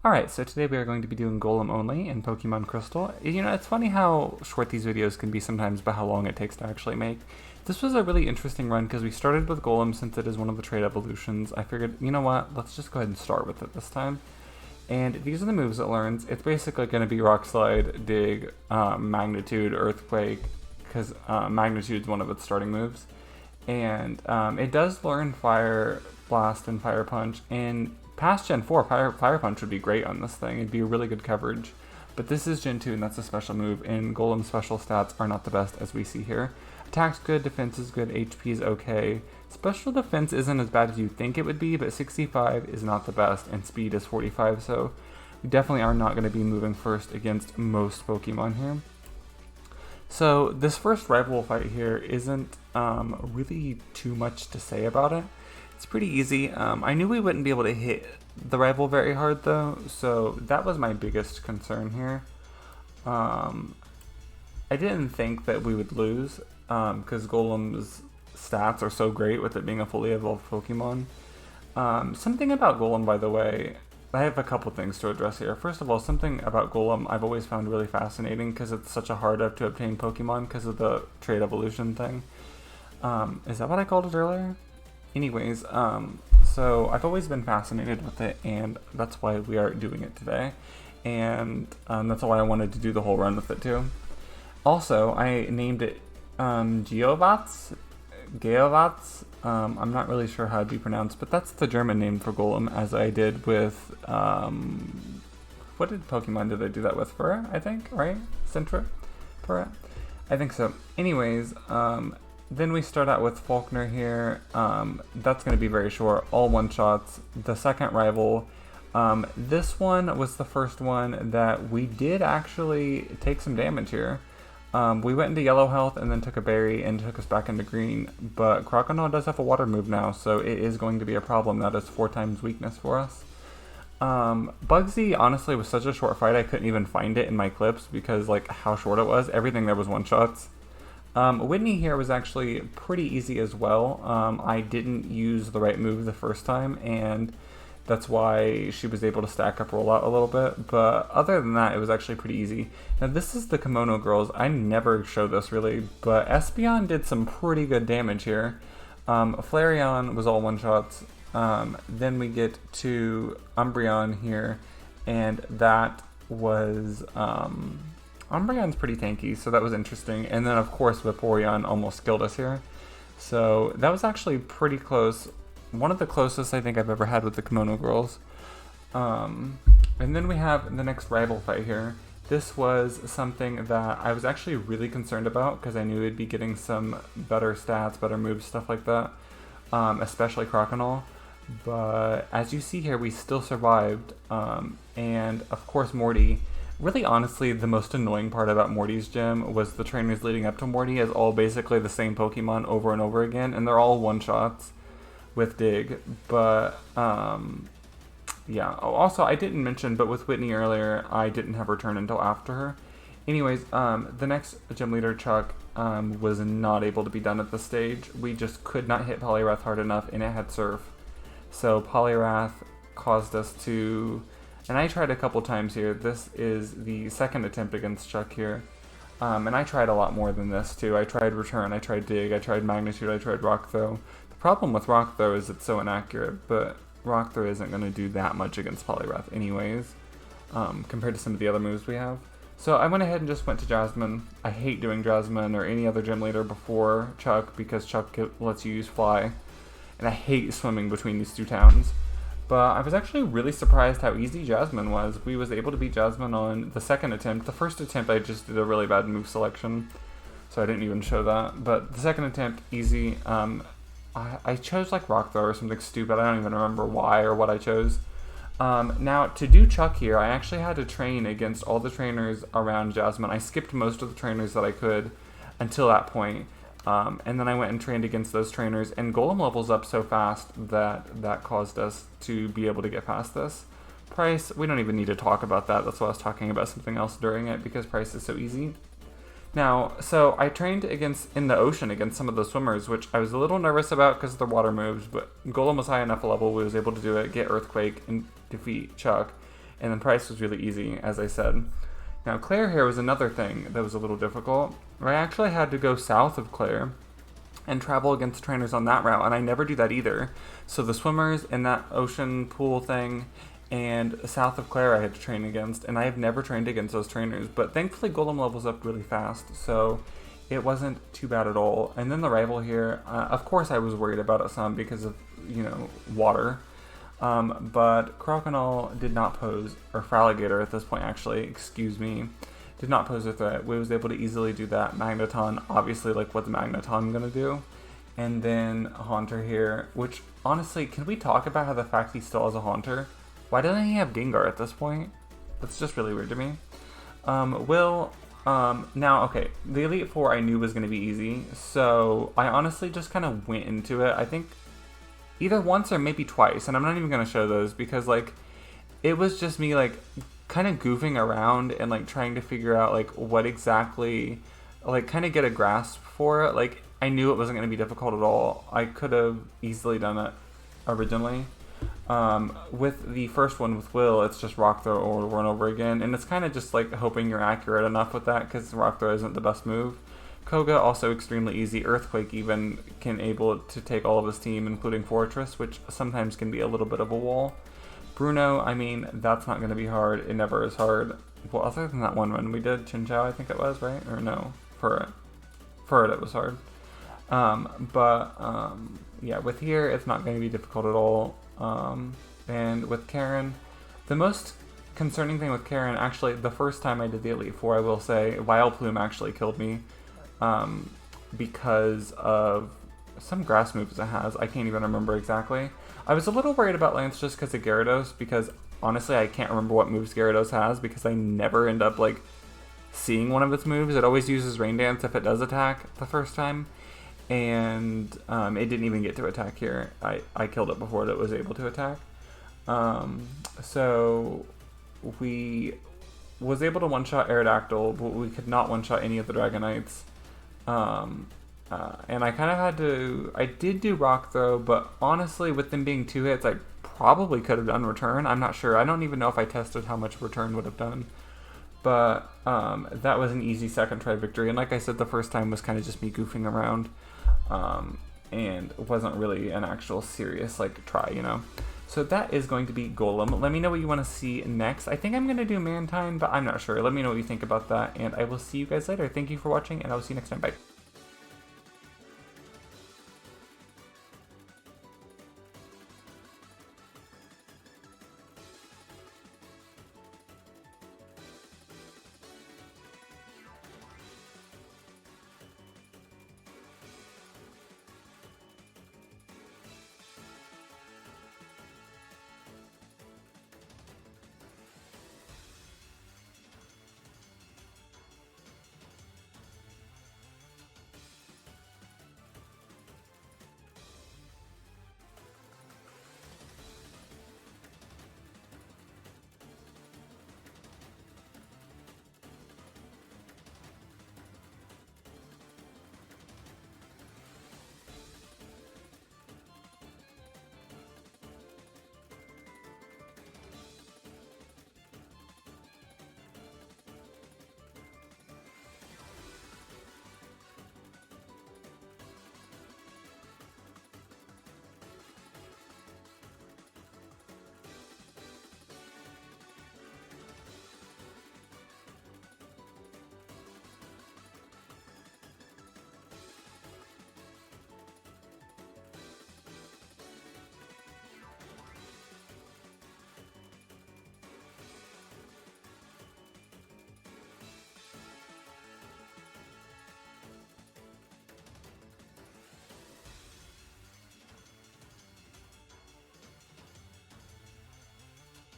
Alright, so today we are going to be doing Golem only in Pokemon Crystal. You know, it's funny how short these videos can be sometimes, but how long it takes to actually make. This was a really interesting run because we started with Golem since it is one of the trait evolutions. I figured, you know what, let's just go ahead and start with it this time. And these are the moves it learns. It's basically going to be Rock Slide, Dig, Magnitude, Earthquake, because Magnitude is one of its starting moves. And it does learn Fire Blast and Fire Punch, and past Gen 4, Fire Punch would be great on this thing. It'd be a really good coverage. But this is Gen 2, and that's a special move, and Golem's special stats are not the best, as we see here. Attack's good, defense is good, HP is okay. Special defense isn't as bad as you'd think it would be, but 65 is not the best, and speed is 45, so we definitely are not going to be moving first against most Pokemon here. So this first rival fight here isn't really too much to say about it. It's pretty easy. I knew we wouldn't be able to hit the rival very hard though, so that was my biggest concern here. I didn't think that we would lose because Golem's stats are so great with it being a fully evolved Pokemon. Something about Golem, by the way, I have a couple things to address here. First of all, something about Golem I've always found really fascinating because it's such a hard to obtain Pokemon because of the trait evolution thing. Is that what I called it earlier? Anyways, so I've always been fascinated with it, and that's why we are doing it today. And that's why I wanted to do the whole run with it too. Also, I named it Geodude. I'm not really sure how it'd be pronounced, but that's the German name for Golem, as I did with, what Pokemon did I do that with? Furret, I think, right? Centra? Furret? I think so. Anyways, then we start out with Faulkner here. That's going to be very short, all one-shots. The second rival, this one was the first one that we did actually take some damage here. We went into yellow health and then took a berry and took us back into green, but Croconaw does have a water move now, so it is going to be a problem. That is 4 times weakness for us. Bugsy honestly was such a short fight I couldn't even find it in my clips because like how short it was. Everything there was one-shots. Whitney here was actually pretty easy as well. I didn't use the right move the first time, and that's why she was able to stack up rollout a little bit, but other than that, it was actually pretty easy. Now this is the Kimono Girls. I never show this really, but Espeon did some pretty good damage here. Flareon was all one-shots. Then we get to Umbreon here, and that was... Umbreon's pretty tanky, so that was interesting. And then, of course, Vaporeon almost killed us here. So that was actually pretty close. One of the closest I think I've ever had with the Kimono Girls. And then we have the next rival fight here. This was something that I was actually really concerned about because I knew it'd be getting some better stats, better moves, stuff like that. Especially Croconaw. But as you see here, we still survived. And, of course, Morty. Really, honestly, the most annoying part about Morty's gym was the trainers leading up to Morty as all basically the same Pokemon over and over again, and they're all one-shots with Dig. But, yeah. Oh, also, I didn't mention, but with Whitney earlier, I didn't have her turn until after her. Anyways, the next gym leader, Chuck, was not able to be done at this stage. We just could not hit Poliwrath hard enough, and it had Surf. So Poliwrath caused us to... And I tried a couple times here. This is the second attempt against Chuck here. And I tried a lot more than this too. I tried Return, I tried Dig, I tried Magnitude, I tried Rock Throw. The problem with Rock Throw is it's so inaccurate, but Rock Throw isn't going to do that much against Poliwrath anyways, compared to some of the other moves we have. So I went ahead and just went to Jasmine. I hate doing Jasmine or any other gym leader before Chuck because Chuck lets you use Fly. And I hate swimming between these two towns. But I was actually really surprised how easy Jasmine was. We was able to beat Jasmine on the second attempt. The first attempt I just did a really bad move selection, so I didn't even show that. But the second attempt, easy. I chose like Rock Throw or something stupid. I don't even remember why or what I chose. Now, to do Chuck here, I actually had to train against all the trainers around Jasmine. I skipped most of the trainers that I could until that point. And then I went and trained against those trainers, and Golem levels up so fast that caused us to be able to get past this. Price, we don't even need to talk about that. That's why I was talking about something else during it, because Price is so easy. Now, so I trained in the ocean against some of the swimmers, which I was a little nervous about because of the water moves, but Golem was high enough level, we was able to do it, get Earthquake, and defeat Chuck. And then Price was really easy, as I said. Now, Claire here was another thing that was a little difficult. I actually had to go south of Claire and travel against trainers on that route, and I never do that either. So the swimmers in that ocean pool thing and south of Claire I had to train against, and I have never trained against those trainers, but thankfully Golem levels up really fast, so it wasn't too bad at all. And then the rival here, of course I was worried about it some because of, you know, water, but Crokinole did not pose, or Fraligator at this point actually, excuse me, did not pose a threat. We was able to easily do that. Magneton, obviously, like what's Magneton gonna do? And then Haunter here, which honestly, can we talk about how the fact he still has a Haunter? Why doesn't he have Gengar at this point? That's just really weird to me. Now, okay, the Elite Four I knew was going to be easy, so I honestly just kind of went into it. I think either once or maybe twice, and I'm not even going to show those because, like, it was just me, like, kind of goofing around and, like, trying to figure out, like, what exactly, like, kind of get a grasp for it. Like, I knew it wasn't going to be difficult at all. I could have easily done it originally. With the first one with Will, it's just Rock Throw over and over again, and it's kind of just like hoping you're accurate enough with that because Rock Throw isn't the best move. Koga, also extremely easy. Earthquake even can able to take all of his team, including Fortress, which sometimes can be a little bit of a wall. Bruno, I mean, that's not going to be hard. It never is hard. Well, other than that one when we did Chinchou, I think it was, right? Or no, Furret. Furret, it was hard. Yeah, with here, it's not going to be difficult at all. And with Karen, the most concerning thing with Karen, actually, the first time I did the Elite Four, I will say, Vileplume actually killed me, because of some grass moves it has. I can't even remember exactly. I was a little worried about Lance just because of Gyarados, because honestly, I can't remember what moves Gyarados has, because I never end up, like, seeing one of its moves. It always uses Rain Dance if it does attack the first time. And it didn't even get to attack here. I killed it before it was able to attack. So we was able to one-shot Aerodactyl, but we could not one-shot any of the Dragonites. And I kind of had to... I did do Rock Throw, but honestly, with them being 2 hits, I probably could have done Return. I'm not sure. I don't even know if I tested how much Return would have done. But that was an easy second try victory. And like I said, the first time was kind of just me goofing around. And it wasn't really an actual serious, like, try, you know? So that is going to be Golem. Let me know what you want to see next. I think I'm going to do Mantine, but I'm not sure. Let me know what you think about that, and I will see you guys later. Thank you for watching, and I will see you next time. Bye.